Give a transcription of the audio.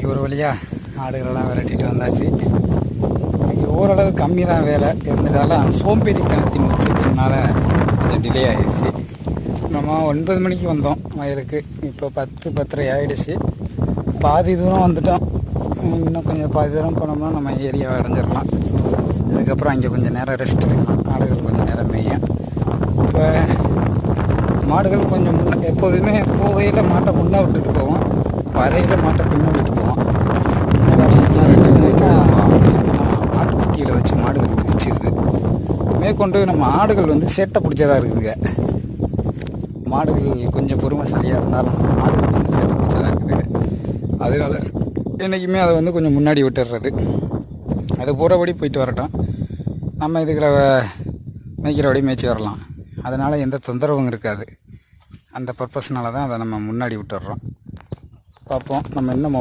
இன்றைக்கி ஒரு வழியாக ஆடுகளெல்லாம் விரட்டிட்டு வந்தாச்சு. இன்றைக்கி ஓரளவு கம்மி தான் வேலை இருந்ததாலும் சோம்பேறித்தனத்தின் உச்சத்தினால கொஞ்சம் டிலே ஆகிடுச்சு. நம்ம 9 மணிக்கு வந்தோம் வயலுக்கு, இப்போ 10-10:30 ஆகிடுச்சு. பாதி தூரம் வந்துட்டோம். இன்னும் கொஞ்சம் பாதி தூரம் போனோம்னா நம்ம ஏரியாவை அடைஞ்சிடலாம். அதுக்கப்புறம் அங்கே கொஞ்சம் நேரம் ரெஸ்ட் எடுக்கலாம், ஆடுகள் கொஞ்சம் நேரம் மேயும். இப்போ மாடுகள் கொஞ்சம் எப்போதுமே போகையில் மாட்டை முன்னே விட்டுட்டு போவோம், வரையில் மாட்டை பின்ன விட்டுட்டு போவோம். ஆட்டுக்குட்டியில் வச்சு மாடுகள் மிதிச்சிருது. மேற்கொண்டு நம்ம ஆடுகள் வந்து சேட்டை பிடிச்சதாக இருக்குதுங்க. மாடுகள் கொஞ்சம் பொறுமைசாலியாக இருந்தாலும் ஆடுகள் வந்து சேட்டை பிடிச்சதாக இருக்குது. அதனால என்றைக்குமே அதை வந்து கொஞ்சம் முன்னாடி விட்டுடுறது. அது போகிறபடி போயிட்டு வரட்டும், நம்ம இதுகளை மேய்க்கிறபடி மேய்ச்சி வரலாம். அதனால் எந்த தொந்தரவும் இருக்காது. அந்த பர்பஸ்னால தான் அதை நம்ம முன்னாடி விட்டுடுறோம். பார்ப்போம். நம்ம இன்னும் மொபைல்